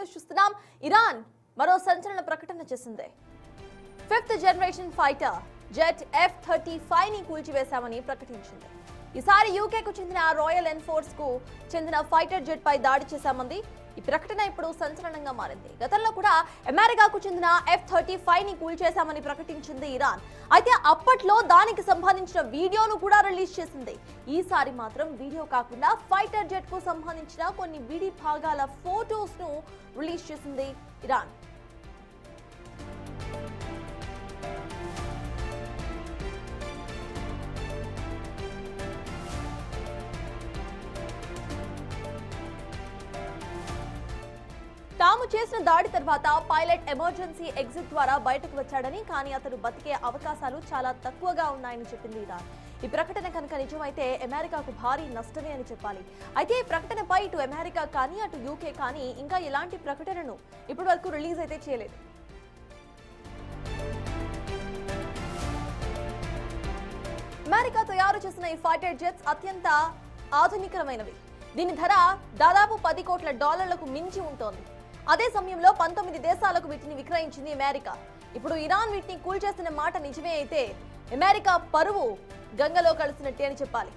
News చూస్తున్నాం. Iran మరో సంచలన ప్రకటన చేసింది. 5th generation fighter jet F-35 ని కూల్చివేశామని ప్రకటించింది. ఈసారి యూకేకు చెందిన రాయల్ ఎన్ఫోర్స్ కు చెందిన ఫైటర్ జెట్ పై దాడి చేశామంది. ఈ ప్రకటన ఇప్పుడు సంచలనంగా మారింది. గతంలో కూడా అమెరికాకు చెందిన F-35 ని కూల్చేశామని ప్రకటించింది ఇరాన్. అయితే అప్పట్లో దానికి సంబంధించిన వీడియోను కూడా రిలీజ్ చేసింది. ఈసారి మాత్రం వీడియో కాకుండా ఫైటర్ జెట్ కు సంబంధించిన కొన్ని విడి భాగాల ఫోటోస్ ను రిలీజ్ చేసింది ఇరాన్. తాము చేసిన దాడి తర్వాత పైలట్ ఎమర్జెన్సీ ఎగ్జిట్ ద్వారా బయటకు వచ్చాడని, కానీ అతను బతికే అవకాశాలు చాలా తక్కువగా ఉన్నాయని చెప్పింది ఇరాన్. ఈ ప్రకటన కనుక నిజమైతే అమెరికాకు భారీ నష్టమే అని చెప్పాలి. అయితే ఈ ప్రకటనపై ఇటు అమెరికా కానీ అటు యూకే కానీ ఇంకా ఎలాంటి ప్రకటనను ఇప్పటి వరకు రిలీజ్ అయితే చేయలేదు. అమెరికా తయారు చేసిన ఈ ఫైటర్ జెట్స్ అత్యంత ఆధునికమైనవి. దీని ధర దాదాపు $10 కోట్ల మించి ఉంటోంది. అదే సమయంలో 19 దేశాలకు వీటిని విక్రయించింది అమెరికా. ఇప్పుడు ఇరాన్ వీటిని కూల్చేసిన మాట నిజమే అయితే అమెరికా పరువు గంగలో కలిసినట్టే అని చెప్పాలి.